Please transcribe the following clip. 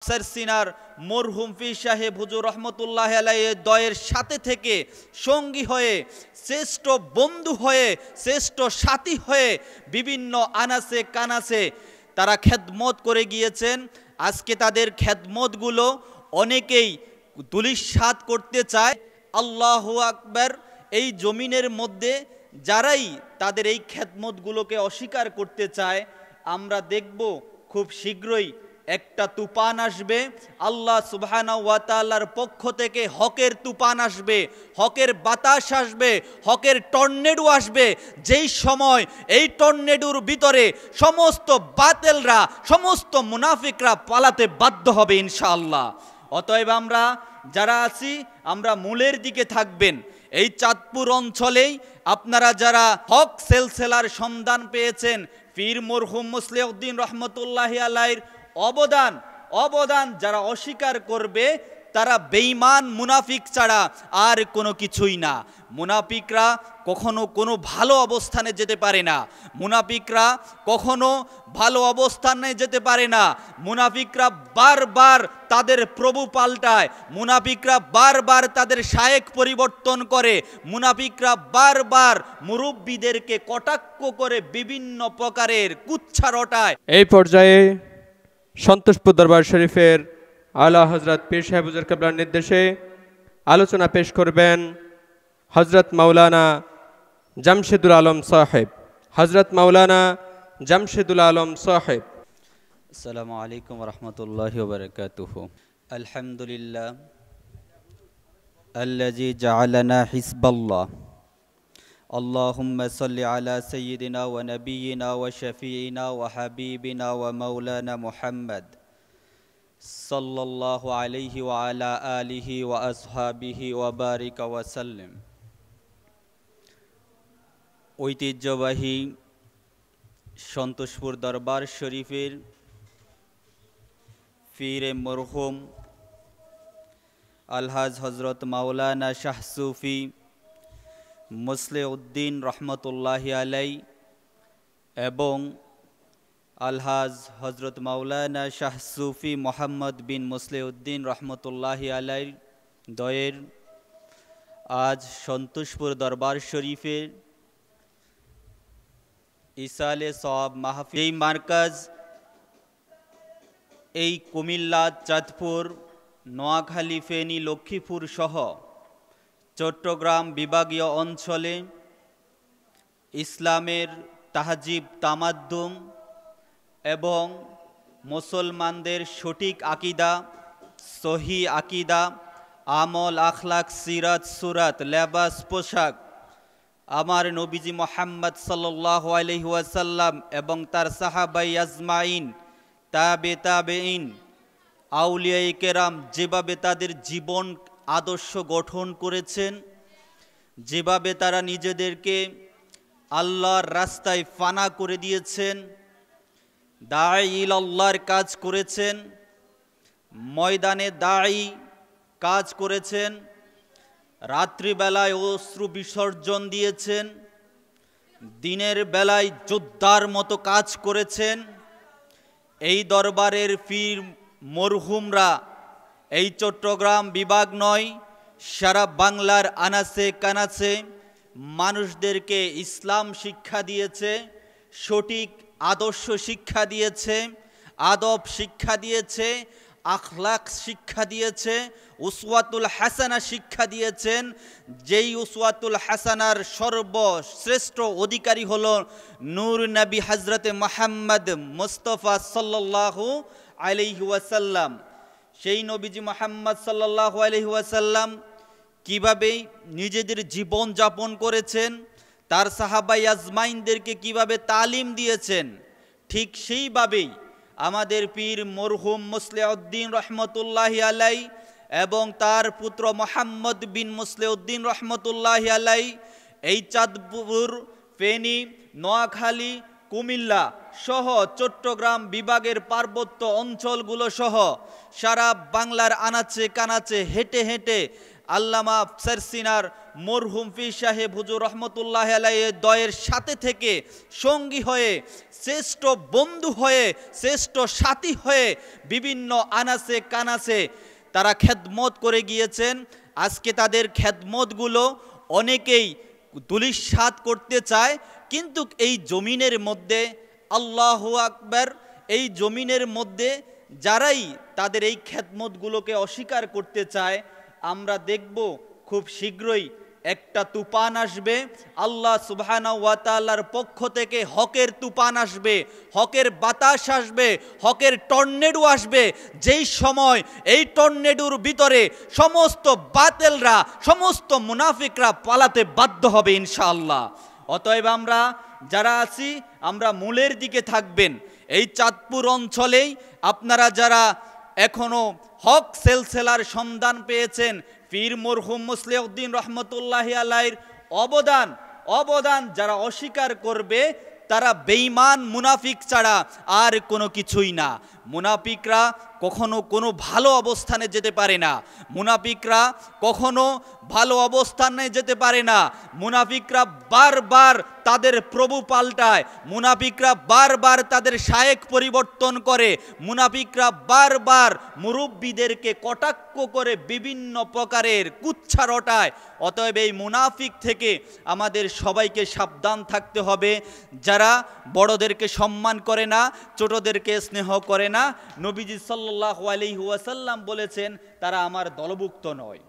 সিনার মরহুম পীর সাহেব হুজুর রহমতুল্লাহ আলাইহি দয়ের সাথে থেকে সঙ্গী হয়ে, শ্রেষ্ঠ বন্ধু হয়ে, শ্রেষ্ঠ সাথী হয়ে বিভিন্ন আনাসে কানাসে তারা খেদমত করে গিয়েছেন। আজকে তাদের খেদমতগুলো অনেকেই ধূলিসাৎ করতে চায়। আল্লাহু আকবার। এই জমিনের মধ্যে যারাই তাদের এই খেদমতগুলোকে অস্বীকার করতে চায়, আমরা দেখব খুব শীঘ্রই একটা তুফান আসবে। আল্লাহ সুবহানাহু ওয়া তাআলার পক্ষ থেকে হকের তুফান আসবে, হকের বাতাস আসবে, হকের টর্নেডো আসবে। যেই সময় এই টর্নেডোর ভিতরে সমস্ত বাতিলরা, সমস্ত মুনাফিকরা পালাতে বাধ্য হবে ইনশাআল্লাহ। অতএব আমরা যারা আছি, আমরা মূলের দিকে থাকবেন। এই চাঁদপুর অঞ্চলেই আপনারা যারা হক সেলসেলার সন্ধান পেয়েছেন, পীর মরহুম মুসলিউদ্দিন রহমতুল্লাহি আলাইহির অবদান যারা অস্বীকার করবে, তারা বেঈমান মুনাফিক ছাড়া আর কোনো কিছুই না। মুনাফিকরা কখনো কোনো ভালো অবস্থানে যেতে পারে না, মুনাফিকরা কখনো ভালো অবস্থানে যেতে পারে না। মুনাফিকরা বারবার তাদের প্রভু পাল্টায়, মুনাফিকরা বারবার তাদের শায়েখ পরিবর্তন করে, মুনাফিকরা বারবার মুরব্বীদেরকে কটাক্ষ করে বিভিন্ন প্রকারের কুচ্ছা রটায়। এই পর্যায়ে সন্তোষপুর দরবার শরীফের আলা হযরত পীর সাহেব হুজুর কেবলার নির্দেশে আলোচনা পেশ করবেন হযরত মাওলানা জামশেদুল আলম সাহেব। হযরত মাওলানা জামশেদুল আলম সাহেব। আসসালামু আলাইকুম ওয়া রাহমাতুল্লাহি ওয়া বারাকাতুহু। আলহামদুলিল্লাহ আল্লাযী জাআলানা হিসবাল্লাহ। আল্লাহুম্মা সাল্লি আলা সাইয়্যিদিনা ওয়া নাবিয়িনা ওয়া শাফিঈনা ওয়া হাবিবিনা ওয়া মাওলানা মুহাম্মদ সাল্লাল্লাহু আলাইহি ওয়া আলা আলিহি ওয়া আসহাবিহি ওয়া বারিকা ওয়া সাল্লিম। ঐতিহ্যবাহী সন্তোষপুর দরবার শরীফের পীরে মরহুম আলহাজ হজরত মাওলানা শাহ সুফি মুসলিউদ্দিন রহমতুল্লাহি আলাই এবং আলহাজ হজরত মাওলানা শাহ সুফি মোহাম্মদ বিন মুসলিউদ্দিন রহমতুল্লাহি আলাই দয়ের আজ সন্তোষপুর দরবার শরীফের ইসালে সওয়াব মাহফিল, এই মার্কাজ এই কুমিল্লা, চাঁদপুর, নোয়াখালী, ফেনী, লক্ষ্মীপুর সহ চট্টগ্রাম বিভাগীয় অঞ্চলে ইসলামের তাহজিব তামাদ্দুম এবং মুসলমানদের সঠিক আকিদা, সহি আকিদা, আমল, আখলাক, সিরাত, সুরাত, লেবাস, পোশাক আমার নবীজি মুহাম্মদ সাল্লাল্লাহু আলাইহি ওয়াসাল্লাম এবং তার সাহাবায়ে আজমাইন, তাবেঈন, আউলিয়ায়ে কেরাম যেভাবে তাদের জীবন আদর্শ গঠন করেছেন, যেভাবে তারা নিজেদেরকে আল্লাহর রাস্তায় ফানা করে দিয়েছেন, দাঈ ইলাল্লাহর কাজ করেছেন, ময়দানে দাঈ কাজ করেছেন, রাত্রিবেলায় অশ্রু বিসর্জন দিয়েছেন, দিনের বেলায় যোদ্ধার মতো কাজ করেছেন। এই দরবারের পীর মরহুমরা এই চট্টগ্রাম বিভাগ নয়, সারা বাংলার আনাচে কানাচে মানুষদেরকে ইসলাম শিক্ষা দিয়েছে, সঠিক আদর্শ শিক্ষা দিয়েছে, আদব শিক্ষা দিয়েছে, আখলাক শিক্ষা দিয়েছে, উসওয়াতুল হাসানা শিক্ষা দিয়েছেন। যেই উসওয়াতুল হাসানার সর্বশ্রেষ্ঠ অধিকারী হলো নূর নবী হজরতে মুহাম্মদ মুস্তাফা সাল্লাল্লাহু আলাইহি ওয়াসাল্লাম। সেই নবীজি মুহাম্মদ সাল্লাল্লাহু আলাইহি ওয়াসাল্লাম কীভাবে নিজেদের জীবন যাপন করেছেন, তার সাহাবায়ে আজমাইনদেরকে কিভাবে তালিম দিয়েছেন, ঠিক সেইভাবেই আমাদের পীর মরহুম মুসলিউদ্দিন রহমতুল্লাহি আলাই এবং তার পুত্র মুহাম্মদ বিন মুসলিউদ্দিন রহমতুল্লাহি আলাই এই চাঁদপুর, ফেনী, নোয়াখালী, কুমিল্লা সহ চট্টগ্রাম বিভাগের পার্বত্য অঞ্চলগুলো সহ সারা বাংলার আনাচে কানাচে হেঁটে হেঁটে আল্লামা আফসার সিনার মরহুম পীর সাহেব হুজুর রহমতুল্লাহ আলাইহির দয়ের সাথে থেকে সঙ্গী হয়ে, শ্রেষ্ঠ বন্ধু হয়ে, শ্রেষ্ঠ সাথী হয়ে বিভিন্ন আনাসে কানাসে তারা খেদমত করে গিয়েছেন। আজকে তাদের খেদমতগুলো অনেকেই ধূলিসাৎ করতে চায়, কিন্তু এই জমিনের মধ্যে আল্লাহু আকবার, এই জমিনের মধ্যে যারাই তাদের এই খেদমতগুলোকে অস্বীকার করতে চায়, আমরা দেখব খুব শীঘ্রই একটা তুফান আসবে। আল্লাহ সুবহানাহু ওয়া তাআলার পক্ষ থেকে হকের তুফান আসবে, হকের বাতাস আসবে, হকের টর্নেডো আসবে। যেই সময় এই টর্নেডোর ভিতরে সমস্ত বাতিলরা, সমস্ত মুনাফিকরা পালাতে বাধ্য হবে ইনশাআল্লাহ। অতএব আমরা যারা আছি, আমরা মূলের দিকে থাকবেন। এই চাঁদপুর অঞ্চলেই আপনারা যারা এখনো হক সেলসেলার সন্ধান পেয়েছেন, পীর মরহুম মুসলিউদ্দিন রহমতুল্লাহি আলাইহির অবদান যারা অস্বীকার করবে, তারা বেঈমান মুনাফিক ছাড়া আর কোনো কিছুই না। মুনাফিকরা কখনো কোনো ভালো অবস্থানে যেতে পারে না, মুনাফিকরা কখনো ভালো অবস্থানে যেতে পারে না। মুনাফিকরা বারবার তাদের প্রভু পাল্টায়, মুনাফিকরা বারবার তাদের শায়েখ পরিবর্তন করে, মুনাফিকরা বারবার মুরব্বীদেরকে কটাক্ষ করে বিভিন্ন প্রকারের কুচ্ছা রটায়। অতএব এই মুনাফিক থেকে আমাদের সবাইকে সাবধান থাকতে হবে। যারা বড়দেরকে সম্মান করে না, ছোটদেরকে স্নেহ করে না, নবীজি সাল্লাল্লাহু আলাইহি ওয়াসাল্লাম বলেছেন তারা আমার দলভুক্ত নয়।